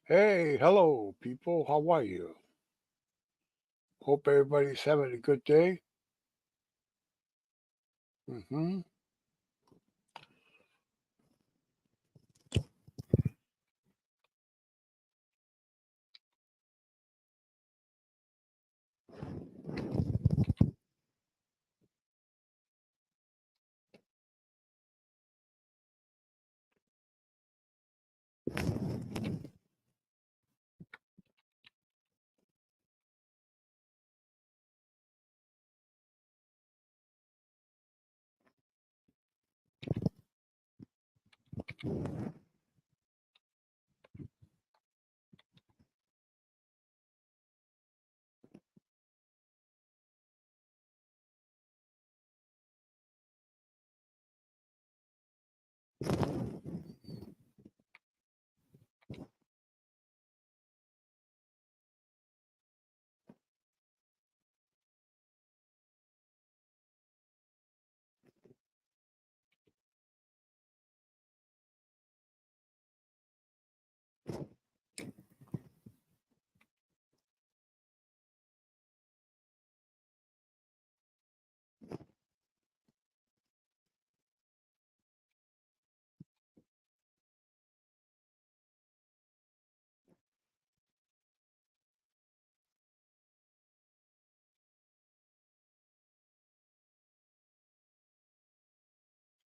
Hey, hello, people. How are you? Hope everybody's having a good day. hmm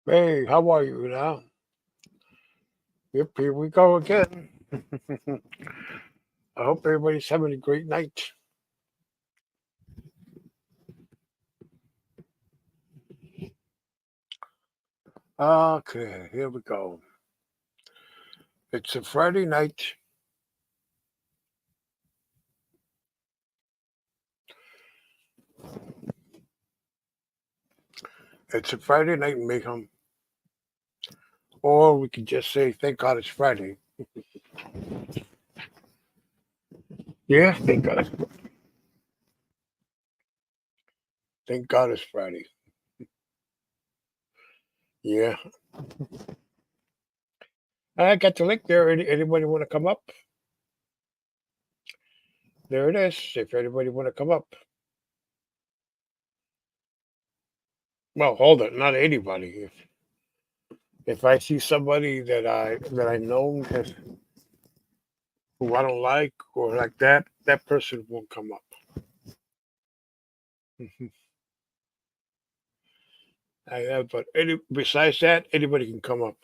Hey, how are you now? Yep, here we go again. I hope everybody's having a great night. Okay, here we go. It's a Friday night. It's a Friday night mayhem. Or we could just say, thank God it's Friday. Yeah, thank God it's Friday. Yeah. I got the link there. Anybody want to come up? There it is. If anybody want to come up. Well, hold it. Not anybody. If I see somebody that I know that who I don't like or like that, that person won't come up. Mhm. But besides that, anybody can come up.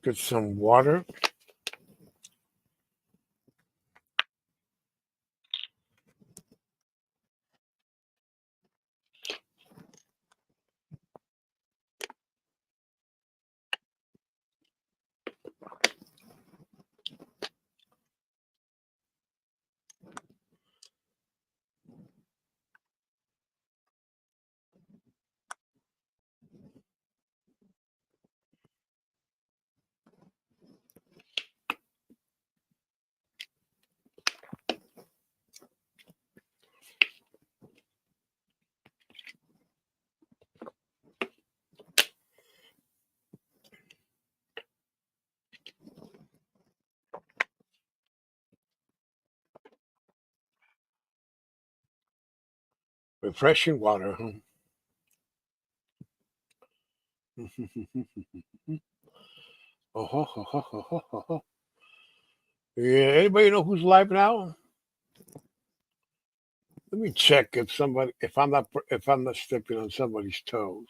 Get some water. Refreshing water. Huh? Oh, ho, ho, ho, ho, ho, ho, ho. Yeah, anybody know who's live now? Let me check if I'm not stepping on somebody's toes.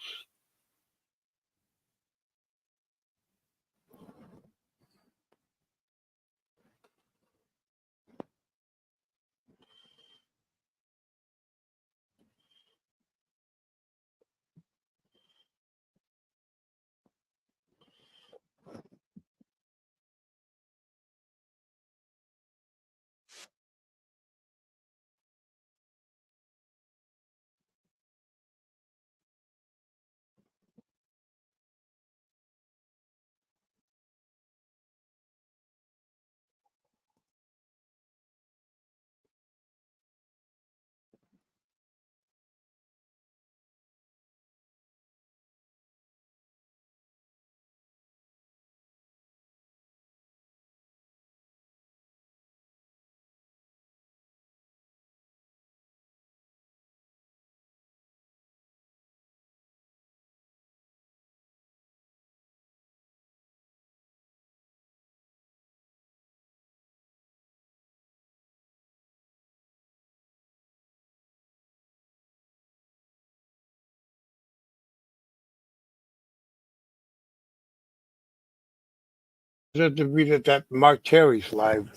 Just to be that Mark Terry's live.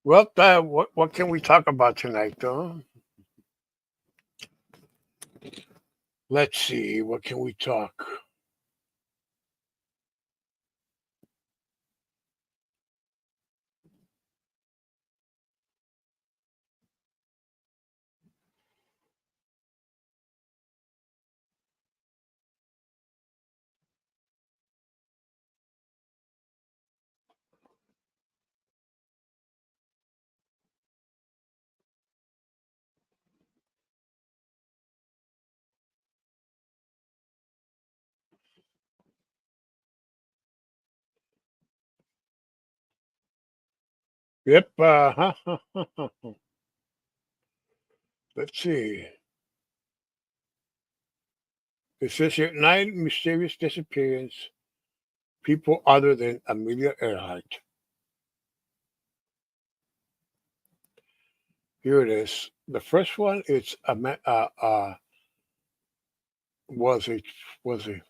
Well, what can we talk about tonight, though? Let's see. What can we talk? Yep. Let's see. It says here nine mysterious disappearance. People other than Amelia Earhart. Here it is. The first one is was a was a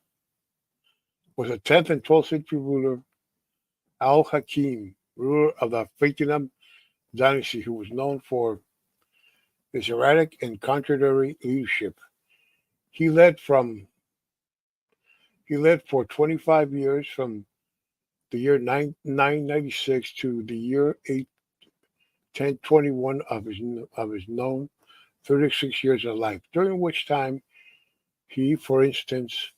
was a 10th and 12th century ruler Al Hakim, ruler of the Fatimid dynasty, who was known for his erratic and contradictory leadership. He led from he led for 25 years from the year 996 to the year 1021 of his known 36 years of life, during which time he, for instance,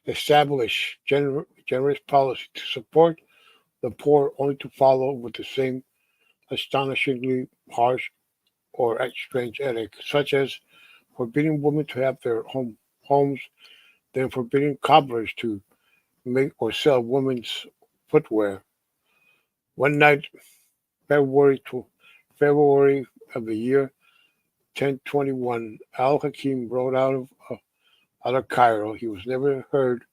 established generous policy to support the poor, only to follow with the same astonishingly harsh or strange edict, such as forbidding women to have their homes, then forbidding cobblers to make or sell women's footwear. One night, February February of the year 1021, Al Hakim rode out of Cairo. He was never heard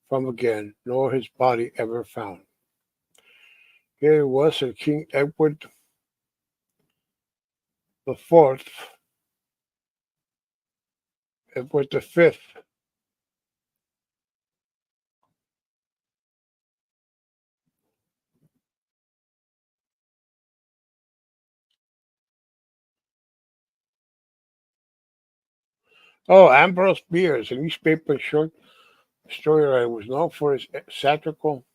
from again, nor his body ever found. Here it was that King the Fourth, Edward the Fifth. Oh, Ambrose Bierce, a newspaper and short story writer, was known for his satirical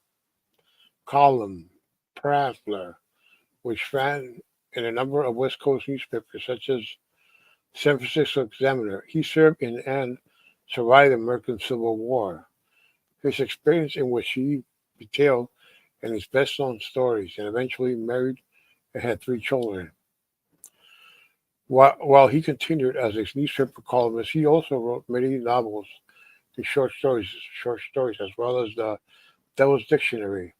column, Prattler, which ran in a number of West Coast newspapers, such as San Francisco Examiner. He served in and survived the American Civil War. His experience in which he detailed in his best-known stories, and eventually married and had three children. While he continued as a newspaper columnist, he also wrote many novels and short stories, as well as the Devil's Dictionary,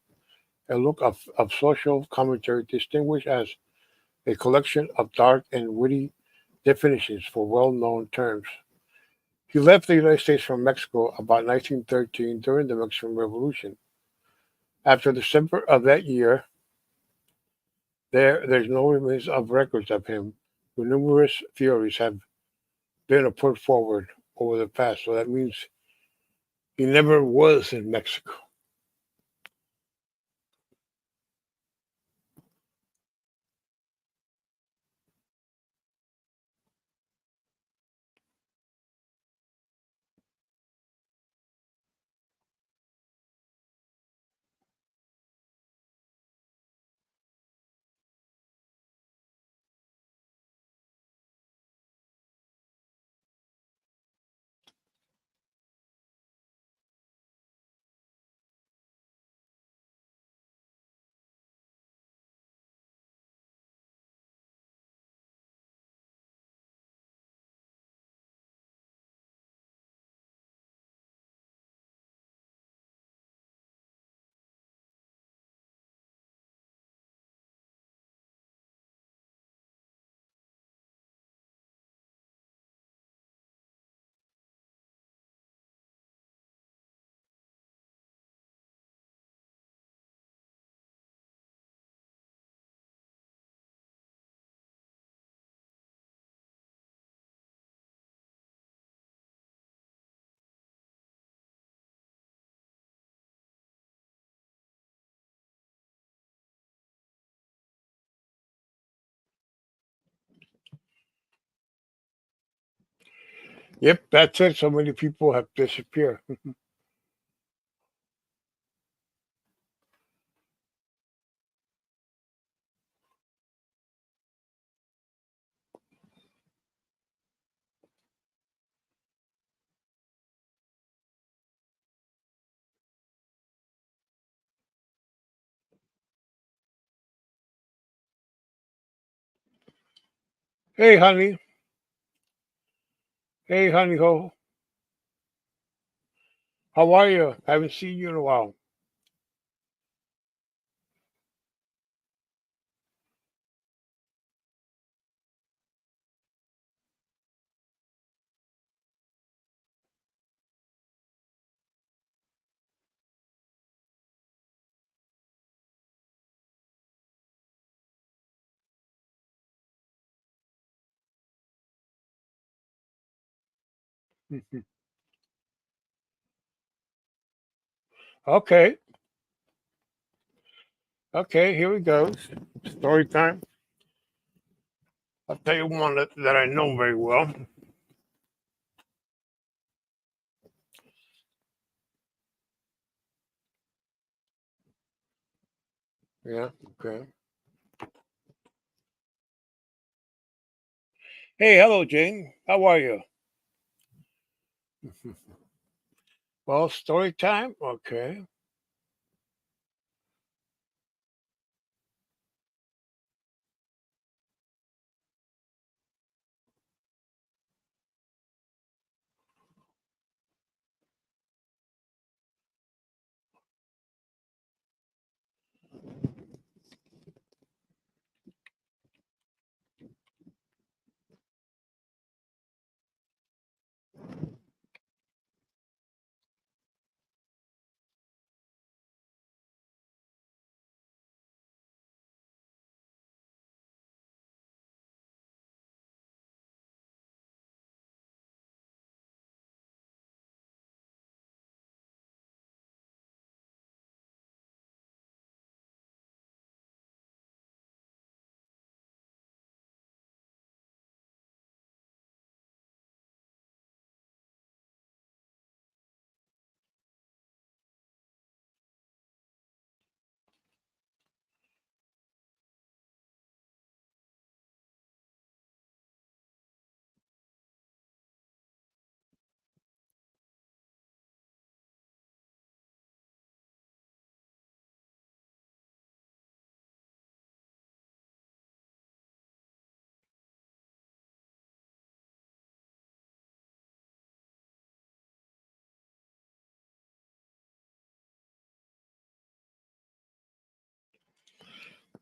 a look of social commentary distinguished as a collection of dark and witty definitions for well-known terms. He left the United States from Mexico about 1913 during the Mexican Revolution. After December of that year, there's no remains of records of him. Numerous theories have been put forward over the past, so that means he never was in Mexico. Yep, that's it. So many people have disappeared. Hey, honey. Hey, honey ho. How are you? Haven't seen you in a while. Okay. Okay, here we go. Story time. I'll tell you one that I know very well. Yeah, okay. Hey, hello, Jane. How are you? Well, story time. Okay.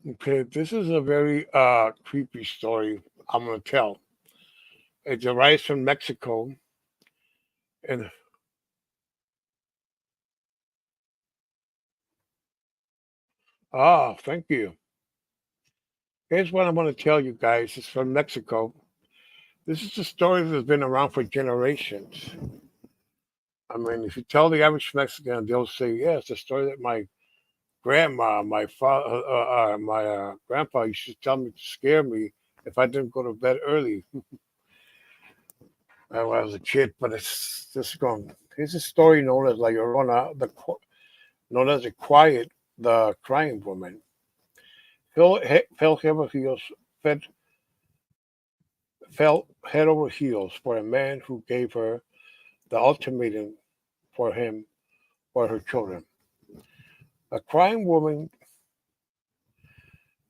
Okay, this is a very creepy story I'm gonna tell. It arrives from Mexico, and Ah, thank you. Here's what I'm going to tell you guys. It's from Mexico. This is a story that's been around for generations. I mean, if you tell the average Mexican, they'll say, "Yeah, it's a story that my grandma, my father, my grandpa used to tell me to scare me if I didn't go to bed early when I was a kid." But it's just gone. Here's a story known as La Llorona, known as the quiet, the crying woman. Fell head over heels, fed, fell head over heels for a man who gave her the ultimatum for him or her children. A crying woman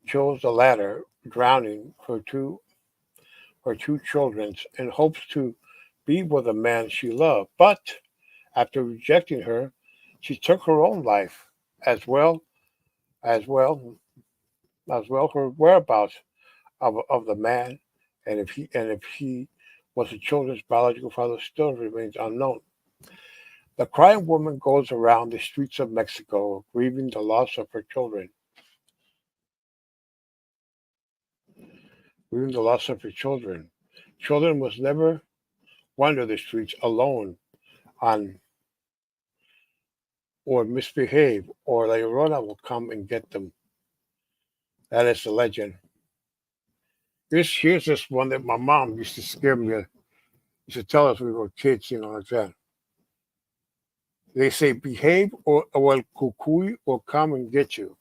chose the latter, drowning her two children in hopes to be with the man she loved. But after rejecting her, she took her own life as well as her whereabouts of the man, and if he was the children's biological father still remains unknown. The crying woman goes around the streets of Mexico grieving the loss of her children, grieving the loss of her children. Children must never wander the streets alone on or misbehave, or La Llorona will come and get them. That is the legend. Here's this one that my mom used to scare me. Used to tell us when we were kids, like that. They say, behave or El Cucuy will come and get you.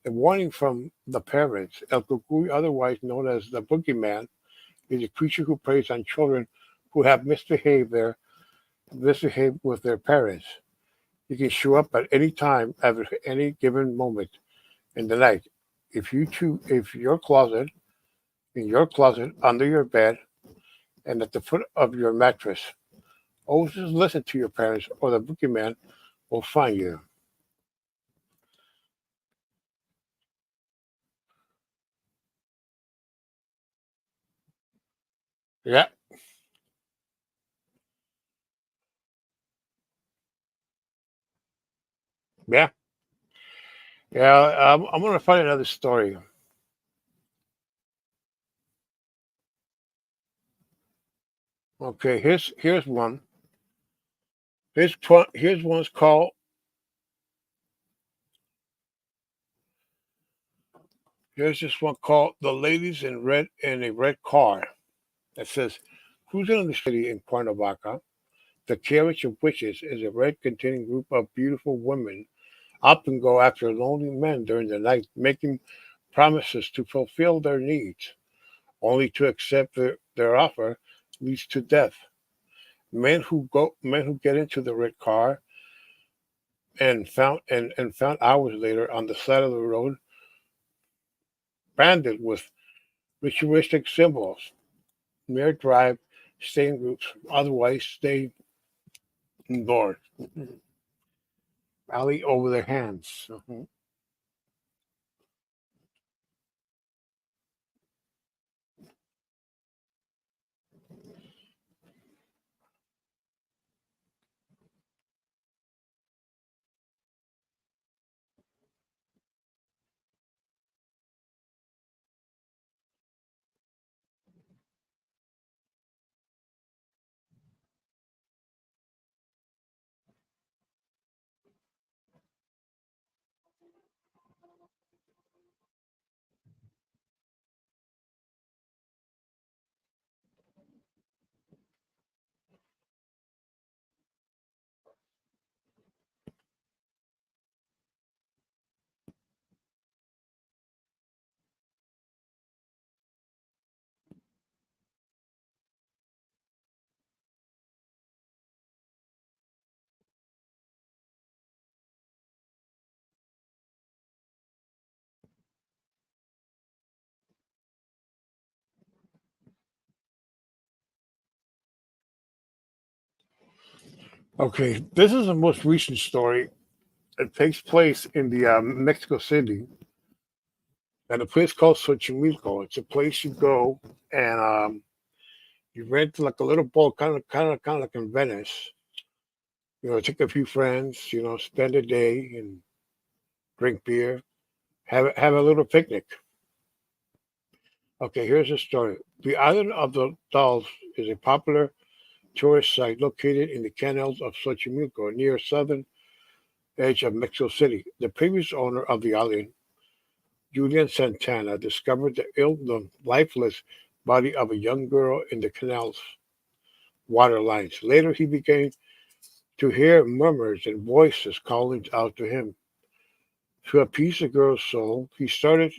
A warning from the parents. El Cucuy, otherwise known as the boogeyman, is a creature who preys on children who have misbehaved with their parents. He can show up at any time, at any given moment in the night. If in your closet, under your bed, and at the foot of your mattress, always listen to your parents, or the boogeyman will find you. Yeah, yeah, yeah. I'm gonna find another story. Okay, here's one. Here's one's called. Here's this one called "The Ladies in Red in a Red Car." That says, cruising in the city in Cuernavaca, the carriage of witches is a red containing group of beautiful women often go after lonely men during the night, making promises to fulfill their needs, only to accept their offer leads to death. Men who get into the red car and found hours later on the side of the road, branded with ritualistic symbols, mere drive, stay in groups, otherwise stay indoors. Rally over their hands. Mhm. Okay, this is the most recent story. It takes place in the Mexico City at a place called Xochimilco. It's a place you go and you rent like a little boat, kind of like in Venice. Take a few friends, spend a day and drink beer. have a little picnic. Okay, here's the story. The island of the dolls is a popular tourist site located in the canals of Xochimilco near southern edge of Mexico City. The previous owner of the island, Julian Santana, discovered the lifeless body of a young girl in the canal's water lines. Later, he began to hear murmurs and voices calling out to him. To appease the girl's soul, he started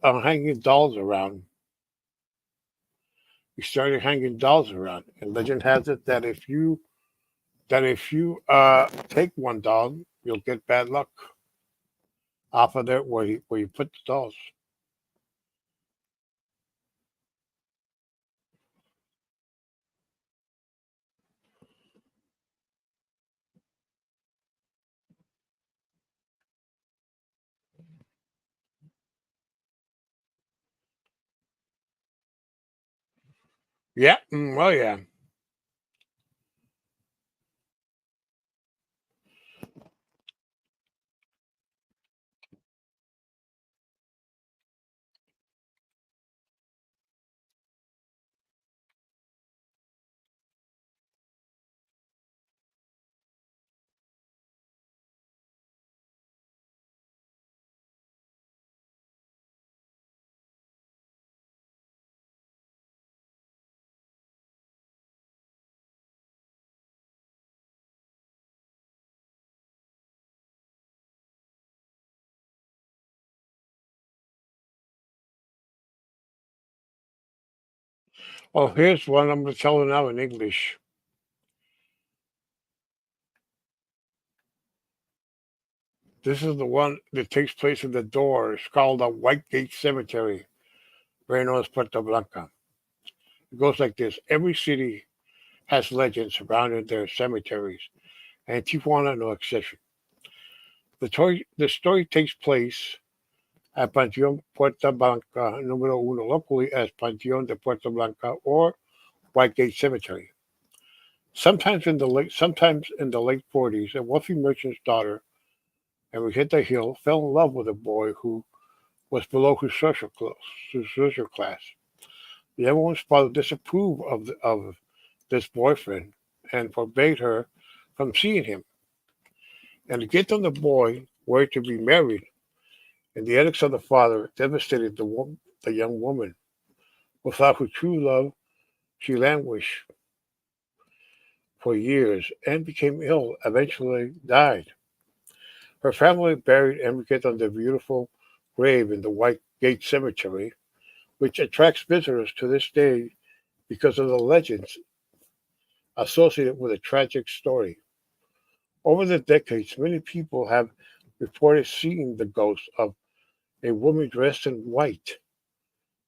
hanging dolls around. He started hanging dolls around, and legend has it that if you take one doll, you'll get bad luck off of there where you put the dolls. Yeah, oh yeah. Oh, here's one I'm going to tell you now in English. This is the one that takes place in the door. It's called the White Gate Cemetery, very known as Puerto Blanca. It goes like this: every city has legends surrounding their cemeteries, and Tijuana no exception. The story takes place at Panteón Puerta Blanca número uno, locally as Panteón de Puerto Blanca or White Gate Cemetery. Sometimes in the late 40s, a wealthy merchant's daughter, Enriqueta Hill, fell in love with a boy who was below his social class. The young woman's father disapproved of this boyfriend and forbade her from seeing him. And to get on the boy were to be married, and the edicts of the father devastated the young woman. Without her true love, she languished for years and became ill, eventually died. Her family buried Enriqueta on the beautiful grave in the White Gate Cemetery, which attracts visitors to this day because of the legends associated with a tragic story. Over the decades, many people have reported seeing the ghost of a woman dressed in white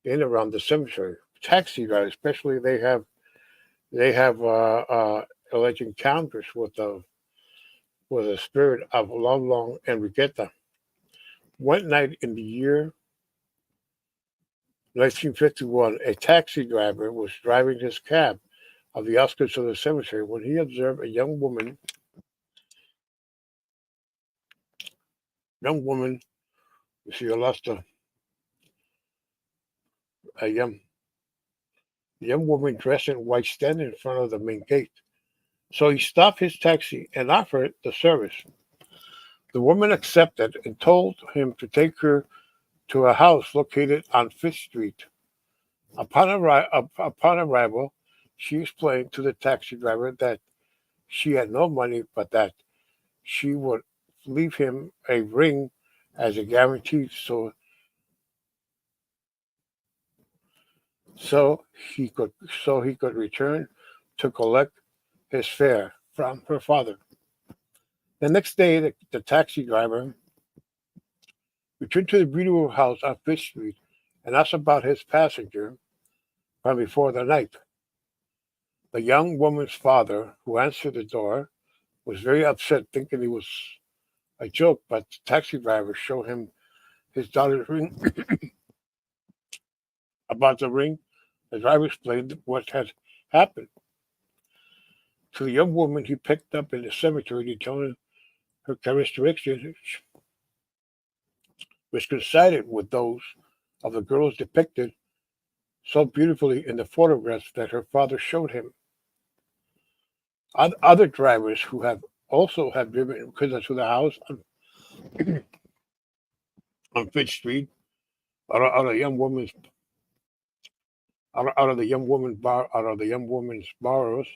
in around the cemetery. Taxi drivers, especially, they have alleged encounters with the spirit of Long Long Enriqueta. One night in the year 1951, a taxi driver was driving his cab of the outskirts of the cemetery when he observed a young woman. You see, I lost a young woman dressed in white standing in front of the main gate. So he stopped his taxi and offered the service. The woman accepted and told him to take her to a house located on Fifth Street. Upon arrival, she explained to the taxi driver that she had no money, but that she would leave him a ring as a guarantee, so he could so he could return to collect his fare from her father. The next day, the taxi driver returned to the beautiful house on Fifth Street and asked about his passenger from before the night. The young woman's father, who answered the door, was very upset, thinking it was a joke, but the taxi driver showed him his daughter's ring. About the ring, the driver explained what had happened to the young woman he picked up in the cemetery, detailing her characteristics which coincided with those of the girls depicted so beautifully in the photographs that her father showed him. Other drivers who have also have driven to the house on Fifth Street out of the young woman's out of the young woman bar out of the young woman's borrows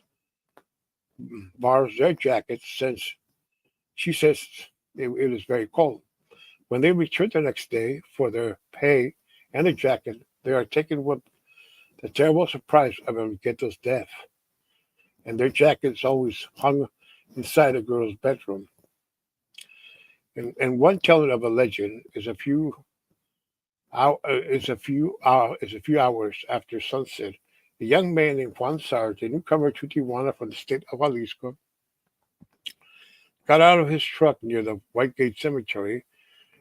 their jackets since she says it is very cold. When they return the next day for their pay and the jacket, they are taken with the terrible surprise of Enriqueta's death, and their jackets always hung inside the girl's bedroom. And one telling of a legend is a few hours after sunset. A young man named Juan Sarge, a newcomer to Tijuana from the state of Jalisco, got out of his truck near the White Gate Cemetery,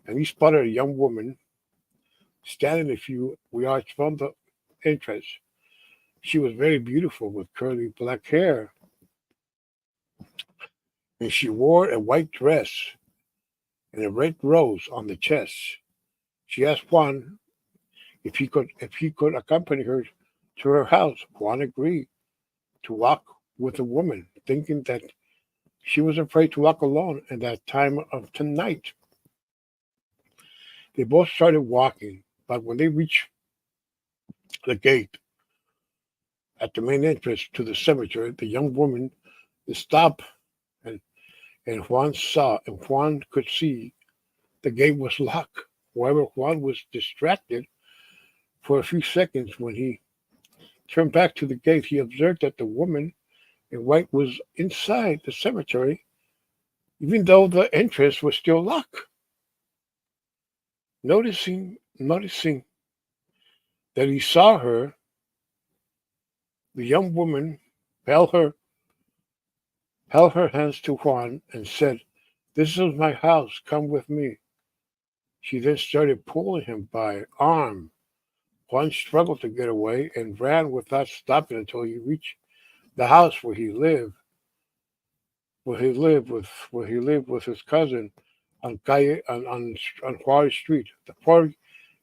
and he spotted a young woman standing a few yards from the entrance. She was very beautiful with curly black hair, and she wore a white dress and a red rose on the chest. She asked Juan if he could accompany her to her house. Juan agreed to walk with the woman, thinking that she was afraid to walk alone at that time of the night. They both started walking, but when they reached the gate at the main entrance to the cemetery, the young woman stopped, and, and Juan could see the gate was locked. However, Juan was distracted for a few seconds. When he turned back to the gate, he observed that the woman in white was inside the cemetery, even though the entrance was still locked. Noticing that he saw her, the young woman held her held her hands to Juan and said, "This is my house. Come with me." She then started pulling him by arm. Juan struggled to get away and ran without stopping until he reached the house where he lived with his cousin on Juarez Street. The poor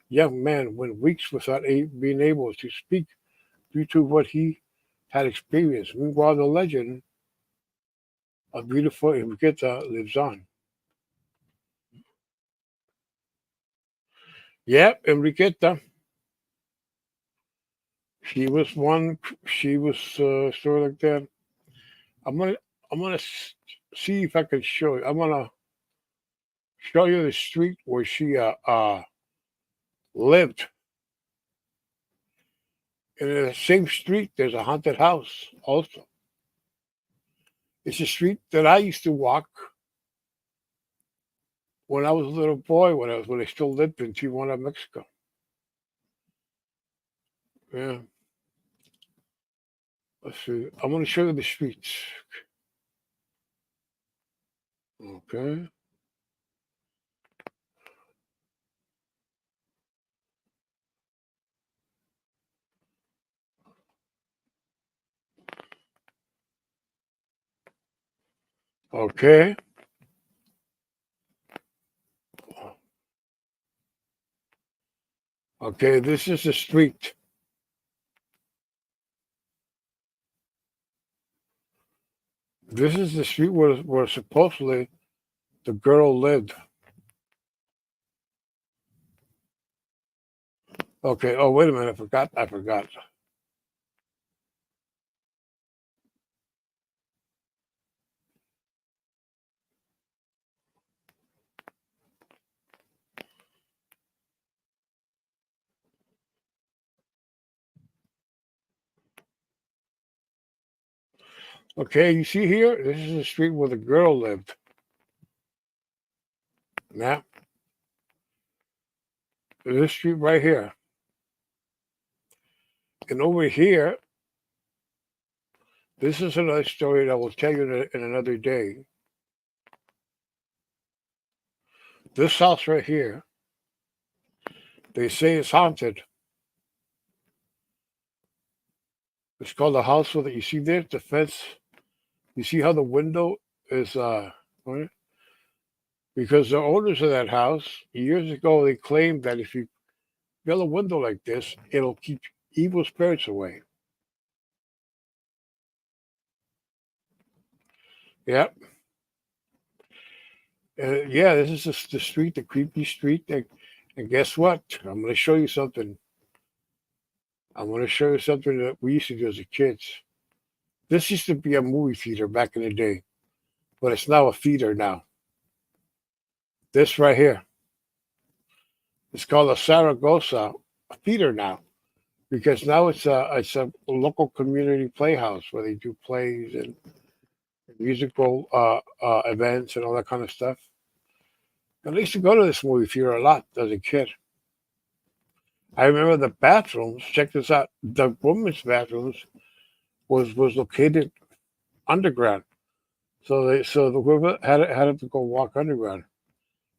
young man went weeks without being able to speak due to what he had experienced. Meanwhile, the legend of beautiful Enriqueta lives on. Yep, Enriqueta. She was one. She was sort of like that. I'm gonna. I'm gonna see if I can show you. I'm gonna show you the street where she lived. And in the same street, there's a haunted house. Also, it's a street that I used to walk when I was a little boy. When I still lived in Tijuana, Mexico. Yeah. Let's see. I'm gonna show you the streets. Okay. Okay. Okay. This is the street. This is the street where supposedly the girl lived. Okay. Oh, wait a minute. I forgot. I forgot. Okay. You see here? This is the street where the girl lived. Now, this street right here. And over here, this is another story that I will tell you in another day. This house right here, they say it's haunted. It's called the house with it. You see there, the fence. You see how the window is right? because the owners of that house years ago they claimed that if you build a window like this, it'll keep evil spirits away. Yep. Yeah, this is the street, the creepy street. And guess what? I'm going to show you something. I'm going to show you something that we used to do as a kids. This used to be a movie theater back in the day, but it's now a theater now. This right here. It's called a Saragossa theater now because now it's a local community playhouse where they do plays and musical events and all that kind of stuff. And I used to go to this movie theater a lot as a kid. I remember the bathrooms. Check this out. The women's bathrooms was located underground, so the women had to go walk underground.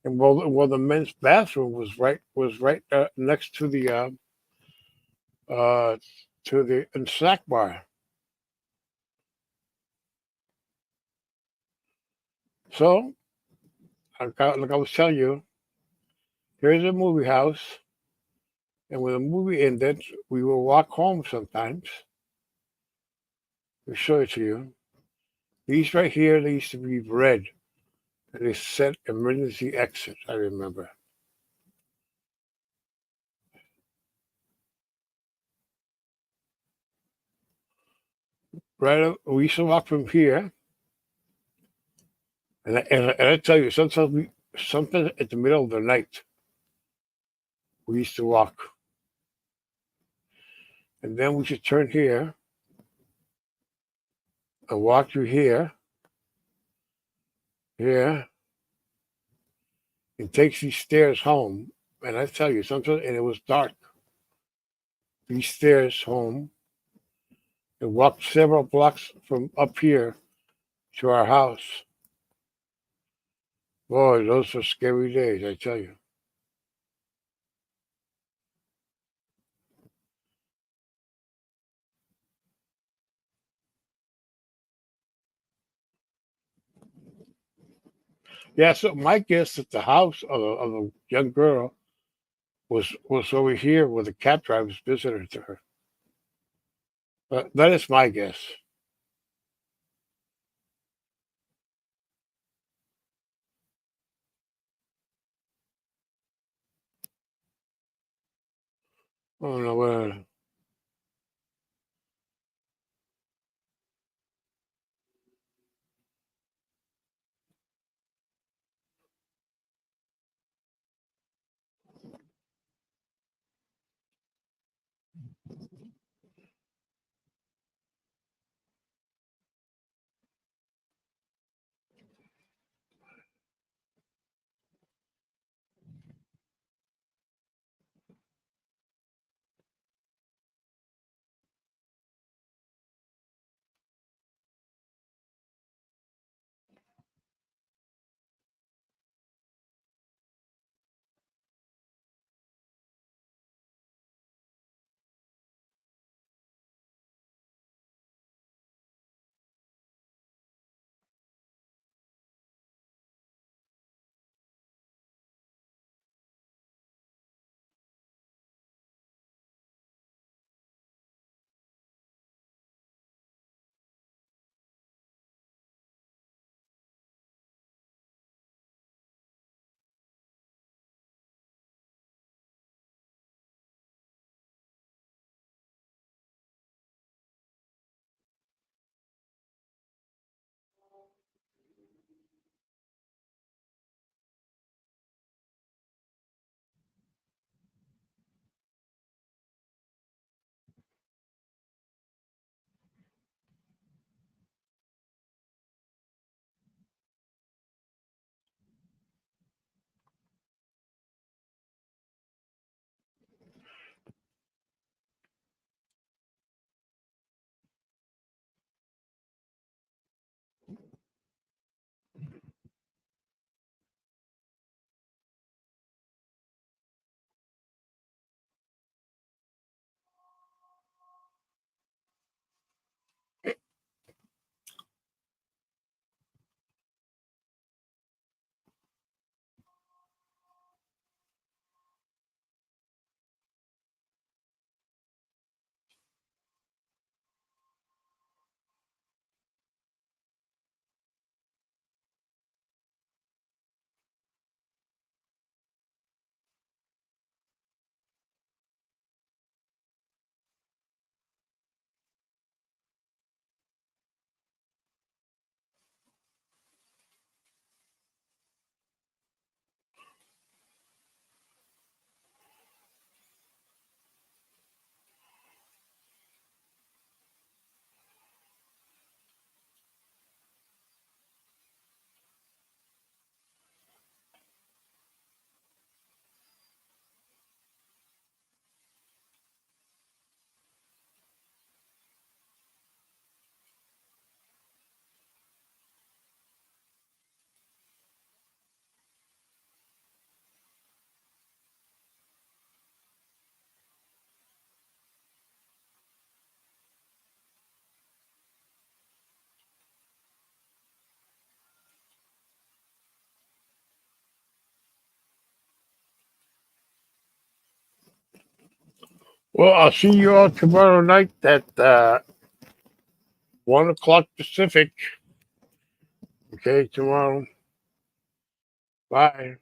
And while the men's bathroom was right next uh to the snack bar. So like I was telling you, here's a movie house, and when the movie ended, we would walk home sometimes. I'll show it to you. These right here, they used to be red, and they said emergency exit. I remember. We used to walk from here, and I tell you, sometimes at the middle of the night, we used to walk, and then we should turn here and walk through here, and takes these stairs home. And I tell you, sometimes, and it was dark. These stairs home, and walked several blocks from up here to our house. Boy, those were scary days, I tell you. Yeah, so my guess at the house of a young girl was over here where the cab drivers visited her. But that is my guess. I don't know where. Well, I'll see you all tomorrow night at 1 o'clock Pacific. Okay, tomorrow. Bye.